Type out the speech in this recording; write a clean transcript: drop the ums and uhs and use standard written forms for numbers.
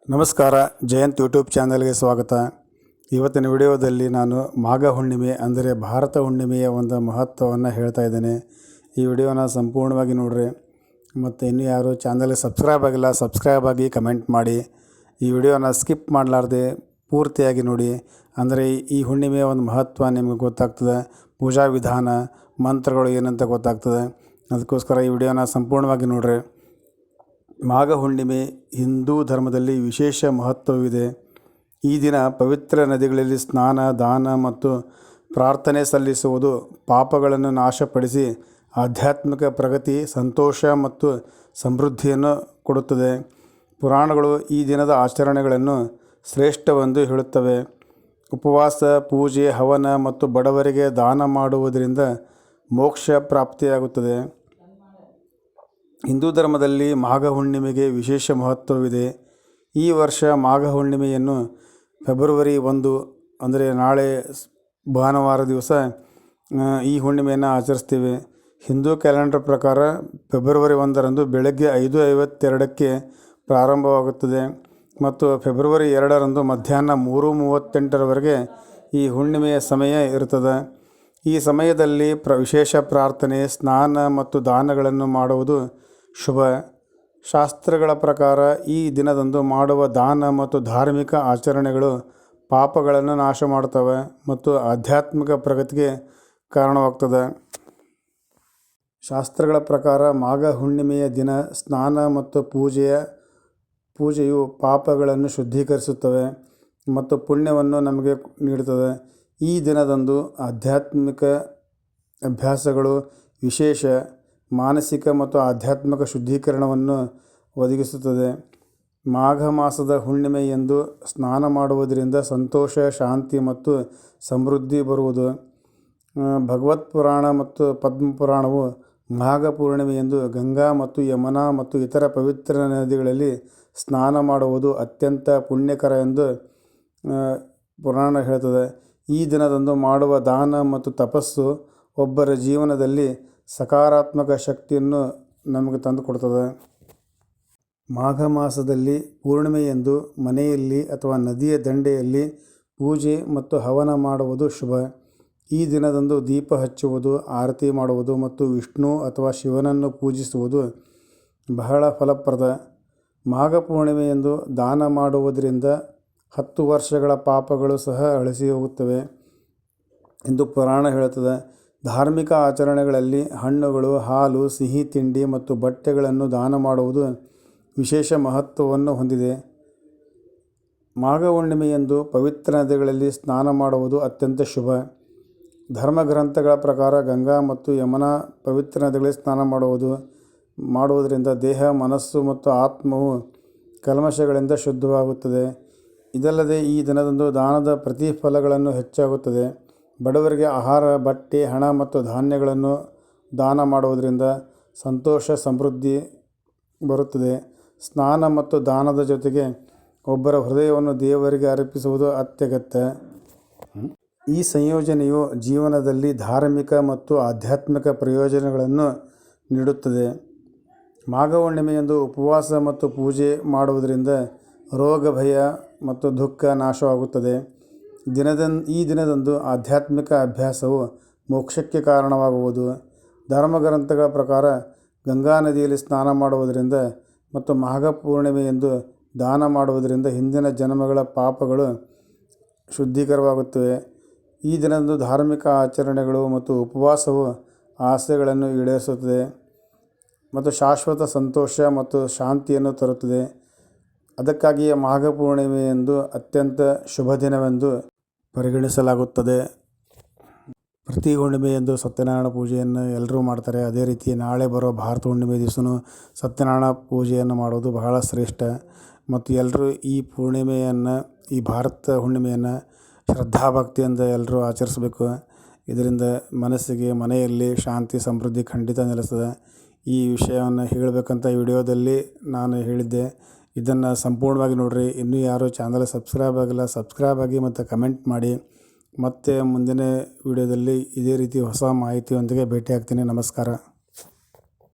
ನಮಸ್ಕಾರ, ಜಯಂತ್ ಯೂಟ್ಯೂಬ್ ಚಾನಲ್ಗೆ ಸ್ವಾಗತ. ಇವತ್ತಿನ ವಿಡಿಯೋದಲ್ಲಿ ನಾನು ಮಾಘ ಹುಣ್ಣಿಮೆ ಅಂದರೆ ಭಾರತ ಹುಣ್ಣಿಮೆಯ ಒಂದು ಮಹತ್ವವನ್ನು ಹೇಳ್ತಾ ಇದ್ದೇನೆ. ಈ ವಿಡಿಯೋನ ಸಂಪೂರ್ಣವಾಗಿ ನೋಡಿರಿ. ಮತ್ತು ಇನ್ನೂ ಯಾರು ಚಾನಲ್ಗೆ ಸಬ್ಸ್ಕ್ರೈಬ್ ಆಗಿಲ್ಲ, ಸಬ್ಸ್ಕ್ರೈಬ್ ಆಗಿ ಕಮೆಂಟ್ ಮಾಡಿ. ಈ ವಿಡಿಯೋನ ಸ್ಕಿಪ್ ಮಾಡಲಾರ್ದೆ ಪೂರ್ತಿಯಾಗಿ ನೋಡಿ. ಅಂದರೆ ಈ ಹುಣ್ಣಿಮೆಯ ಒಂದು ಮಹತ್ವ ನಿಮಗೆ ಗೊತ್ತಾಗ್ತದೆ. ಪೂಜಾ ವಿಧಾನ, ಮಂತ್ರಗಳು ಏನಂತ ಗೊತ್ತಾಗ್ತದೆ. ಅದಕ್ಕೋಸ್ಕರ ಈ ವಿಡಿಯೋನ ಸಂಪೂರ್ಣವಾಗಿ ನೋಡಿರಿ. ಮಾಘ ಹುಣ್ಣಿಮೆ ಹಿಂದೂ ಧರ್ಮದಲ್ಲಿ ವಿಶೇಷ ಮಹತ್ವವಿದೆ. ಈ ದಿನ ಪವಿತ್ರ ನದಿಗಳಲ್ಲಿ ಸ್ನಾನ, ದಾನ ಮತ್ತು ಪ್ರಾರ್ಥನೆ ಸಲ್ಲಿಸುವುದು ಪಾಪಗಳನ್ನು ನಾಶಪಡಿಸಿ ಆಧ್ಯಾತ್ಮಿಕ ಪ್ರಗತಿ, ಸಂತೋಷ ಮತ್ತು ಸಮೃದ್ಧಿಯನ್ನು ಕೊಡುತ್ತದೆ. ಪುರಾಣಗಳು ಈ ದಿನದ ಆಚರಣೆಗಳನ್ನು ಶ್ರೇಷ್ಠವೆಂದು ಹೇಳುತ್ತವೆ. ಉಪವಾಸ, ಪೂಜೆ, ಹವನ ಮತ್ತು ಬಡವರಿಗೆ ದಾನ ಮಾಡುವುದರಿಂದ ಮೋಕ್ಷ ಪ್ರಾಪ್ತಿಯಾಗುತ್ತದೆ. ಹಿಂದೂ ಧರ್ಮದಲ್ಲಿ ಮಾಘ ಹುಣ್ಣಿಮೆಗೆ ವಿಶೇಷ ಮಹತ್ವವಿದೆ. ಈ ವರ್ಷ ಮಾಘ ಹುಣ್ಣಿಮೆಯನ್ನು ಫೆಬ್ರವರಿ 1 ಅಂದರೆ ನಾಳೆ ಭಾನುವಾರ ದಿವಸ ಈ ಹುಣ್ಣಿಮೆಯನ್ನು ಆಚರಿಸ್ತೀವಿ. ಹಿಂದೂ ಕ್ಯಾಲೆಂಡರ್ ಪ್ರಕಾರ ಫೆಬ್ರವರಿ 1ರಂದು ಬೆಳಗ್ಗೆ 5:52ಕ್ಕೆ ಪ್ರಾರಂಭವಾಗುತ್ತದೆ ಮತ್ತು ಫೆಬ್ರವರಿ 2ರಂದು ಮಧ್ಯಾಹ್ನ 3:38ರವರೆಗೆ ಈ ಹುಣ್ಣಿಮೆಯ ಸಮಯ ಇರುತ್ತದೆ. ಈ ಸಮಯದಲ್ಲಿ ವಿಶೇಷ ಪ್ರಾರ್ಥನೆ, ಸ್ನಾನ ಮತ್ತು ದಾನಗಳನ್ನು ಮಾಡುವುದು ಶುಭ. ಶಾಸ್ತ್ರಗಳ ಪ್ರಕಾರ ಈ ದಿನದಂದು ಮಾಡುವ ದಾನ ಮತ್ತು ಧಾರ್ಮಿಕ ಆಚರಣೆಗಳು ಪಾಪಗಳನ್ನು ನಾಶ ಮಾಡುತ್ತವೆ ಮತ್ತು ಆಧ್ಯಾತ್ಮಿಕ ಪ್ರಗತಿಗೆ ಕಾರಣವಾಗ್ತದೆ. ಶಾಸ್ತ್ರಗಳ ಪ್ರಕಾರ ಮಾಘ ಹುಣ್ಣಿಮೆಯ ದಿನ ಸ್ನಾನ ಮತ್ತು ಪೂಜೆಯು ಪಾಪಗಳನ್ನು ಶುದ್ಧೀಕರಿಸುತ್ತವೆ ಮತ್ತು ಪುಣ್ಯವನ್ನು ನಮಗೆ ನೀಡುತ್ತದೆ. ಈ ದಿನದಂದು ಆಧ್ಯಾತ್ಮಿಕ ಅಭ್ಯಾಸಗಳು ವಿಶೇಷ ಮಾನಸಿಕ ಮತ್ತು ಆಧ್ಯಾತ್ಮಿಕ ಶುದ್ಧೀಕರಣವನ್ನು ಒದಗಿಸುತ್ತದೆ. ಮಾಘ ಮಾಸದ ಹುಣ್ಣಿಮೆಯಂದು ಸ್ನಾನ ಮಾಡುವುದರಿಂದ ಸಂತೋಷ, ಶಾಂತಿ ಮತ್ತು ಸಮೃದ್ಧಿ ಬರುವುದು. ಭಗವತ್ ಪುರಾಣ ಮತ್ತು ಪದ್ಮಪುರಾಣವು ಮಾಘ ಪೂರ್ಣಿಮೆಯಂದು ಗಂಗಾ ಮತ್ತು ಯಮುನಾ ಮತ್ತು ಇತರ ಪವಿತ್ರ ನದಿಗಳಲ್ಲಿ ಸ್ನಾನ ಮಾಡುವುದು ಅತ್ಯಂತ ಪುಣ್ಯಕರ ಎಂದು ಪುರಾಣ ಹೇಳುತ್ತದೆ. ಈ ದಿನದಂದು ಮಾಡುವ ದಾನ ಮತ್ತು ತಪಸ್ಸು ಒಬ್ಬರ ಜೀವನದಲ್ಲಿ ಸಕಾರಾತ್ಮಕ ಶಕ್ತಿಯನ್ನು ನಮಗೆ ತಂದುಕೊಡ್ತದೆ. ಮಾಘ ಮಾಸದಲ್ಲಿ ಪೂರ್ಣಿಮೆಯಂದು ಮನೆಯಲ್ಲಿ ಅಥವಾ ನದಿಯ ದಂಡೆಯಲ್ಲಿ ಪೂಜೆ ಮತ್ತು ಹವನ ಮಾಡುವುದು ಶುಭ. ಈ ದಿನದಂದು ದೀಪ ಹಚ್ಚುವುದು, ಆರತಿ ಮಾಡುವುದು ಮತ್ತು ವಿಷ್ಣು ಅಥವಾ ಶಿವನನ್ನು ಪೂಜಿಸುವುದು ಬಹಳ ಫಲಪ್ರದ. ಮಾಘ ಪೂರ್ಣಿಮೆಯಂದು ದಾನ ಮಾಡುವುದರಿಂದ 10 ವರ್ಷಗಳ ಪಾಪಗಳು ಸಹ ಅಳಿಸಿ ಹೋಗುತ್ತವೆ ಎಂದು ಪುರಾಣ ಹೇಳುತ್ತದೆ. ಧಾರ್ಮಿಕ ಆಚರಣೆಗಳಲ್ಲಿ ಹಣ್ಣುಗಳು, ಹಾಲು, ಸಿಹಿ ತಿಂಡಿ ಮತ್ತು ಬಟ್ಟೆಗಳನ್ನು ದಾನ ಮಾಡುವುದು ವಿಶೇಷ ಮಹತ್ವವನ್ನು ಹೊಂದಿದೆ. ಮಾಘ ಹುಣ್ಣಿಮೆಯಂದು ಪವಿತ್ರ ನದಿಗಳಲ್ಲಿ ಸ್ನಾನ ಮಾಡುವುದು ಅತ್ಯಂತ ಶುಭ. ಧರ್ಮಗ್ರಂಥಗಳ ಪ್ರಕಾರ ಗಂಗಾ ಮತ್ತು ಯಮುನಾ ಪವಿತ್ರ ನದಿಗಳಲ್ಲಿ ಸ್ನಾನ ಮಾಡುವುದರಿಂದ ದೇಹ, ಮನಸ್ಸು ಮತ್ತು ಆತ್ಮವು ಕಲ್ಮಶಗಳಿಂದ ಶುದ್ಧವಾಗುತ್ತದೆ. ಇದಲ್ಲದೆ ಈ ದಿನದಂದು ದಾನದ ಪ್ರತಿಫಲಗಳನ್ನು ಹೆಚ್ಚಾಗುತ್ತದೆ. ಬಡವರಿಗೆ ಆಹಾರ, ಬಟ್ಟೆ, ಹಣ ಮತ್ತು ಧಾನ್ಯಗಳನ್ನು ದಾನ ಮಾಡುವುದರಿಂದ ಸಂತೋಷ, ಸಮೃದ್ಧಿ ಬರುತ್ತದೆ. ಸ್ನಾನ ಮತ್ತು ದಾನದ ಜೊತೆಗೆ ಒಬ್ಬರ ಹೃದಯವನ್ನು ದೇವರಿಗೆ ಅರ್ಪಿಸುವುದು ಅತ್ಯಗತ್ಯ. ಈ ಸಂಯೋಜನೆಯು ಜೀವನದಲ್ಲಿ ಧಾರ್ಮಿಕ ಮತ್ತು ಆಧ್ಯಾತ್ಮಿಕ ಪ್ರಯೋಜನಗಳನ್ನು ನೀಡುತ್ತದೆ. ಮಾಘ ಹುಣ್ಣಿಮೆಯಂದು ಉಪವಾಸ ಮತ್ತು ಪೂಜೆ ಮಾಡುವುದರಿಂದ ರೋಗ, ಭಯ ಮತ್ತು ದುಃಖ ನಾಶವಾಗುತ್ತದೆ. ಈ ದಿನದಂದು ಆಧ್ಯಾತ್ಮಿಕ ಅಭ್ಯಾಸವು ಮೋಕ್ಷಕ್ಕೆ ಕಾರಣವಾಗುವುದು. ಧರ್ಮಗ್ರಂಥಗಳ ಪ್ರಕಾರ ಗಂಗಾ ನದಿಯಲ್ಲಿ ಸ್ನಾನ ಮಾಡುವುದರಿಂದ ಮತ್ತು ಮಾಘ ಪೂರ್ಣಿಮೆಯಂದು ದಾನ ಮಾಡುವುದರಿಂದ ಹಿಂದಿನ ಜನ್ಮಗಳ ಪಾಪಗಳು ಶುದ್ಧೀಕರವಾಗುತ್ತವೆ. ಈ ದಿನದಂದು ಧಾರ್ಮಿಕ ಆಚರಣೆಗಳು ಮತ್ತು ಉಪವಾಸವು ಆಸೆಗಳನ್ನು ಈಡೇರಿಸುತ್ತದೆ ಮತ್ತು ಶಾಶ್ವತ ಸಂತೋಷ ಮತ್ತು ಶಾಂತಿಯನ್ನು ತರುತ್ತದೆ. ಅದಕ್ಕಾಗಿಯೇ ಮಾಘ ಪೂರ್ಣಿಮೆಯಂದು ಅತ್ಯಂತ ಶುಭ ದಿನವೆಂದು ಪರಿಗಣಿಸಲಾಗುತ್ತದೆ. ಪ್ರತಿ ಹುಣ್ಣಿಮೆಯಂದು ಸತ್ಯನಾರಾಯಣ ಪೂಜೆಯನ್ನು ಎಲ್ಲರೂ ಮಾಡ್ತಾರೆ. ಅದೇ ರೀತಿ ನಾಳೆ ಬರೋ ಭಾರತ ಹುಣ್ಣಿಮೆ ದಿವಸನೂ ಸತ್ಯನಾರಾಯಣ ಪೂಜೆಯನ್ನು ಮಾಡೋದು ಬಹಳ ಶ್ರೇಷ್ಠ. ಮತ್ತು ಎಲ್ಲರೂ ಈ ಈ ಭಾರತ ಹುಣ್ಣಿಮೆಯನ್ನು ಶ್ರದ್ಧಾಭಕ್ತಿಯಿಂದ ಎಲ್ಲರೂ ಆಚರಿಸಬೇಕು. ಇದರಿಂದ ಮನಸ್ಸಿಗೆ, ಮನೆಯಲ್ಲಿ ಶಾಂತಿ, ಸಮೃದ್ಧಿ ಖಂಡಿತ ನೆಲೆಸ್ತದೆ. ಈ ವಿಷಯವನ್ನು ಹೇಳಬೇಕಂತ ಈ ವಿಡಿಯೋದಲ್ಲಿ ನಾನು ಹೇಳಿದ್ದೆ. ಇದನ್ನು ಸಂಪೂರ್ಣವಾಗಿ ನೋಡಿರಿ. ಇನ್ನೂ ಯಾರು ಚಾನಲ್ ಸಬ್ಸ್ಕ್ರೈಬ್ ಆಗಿಲ್ಲ, ಸಬ್ಸ್ಕ್ರೈಬ್ ಆಗಿ ಮತ್ತು ಕಮೆಂಟ್ ಮಾಡಿ. ಮತ್ತೆ ಮುಂದಿನ ವಿಡಿಯೋದಲ್ಲಿ ಇದೇ ರೀತಿ ಹೊಸ ಮಾಹಿತಿಯೊಂದಿಗೆ ಭೇಟಿ ಆಗ್ತೀನಿ. ನಮಸ್ಕಾರ.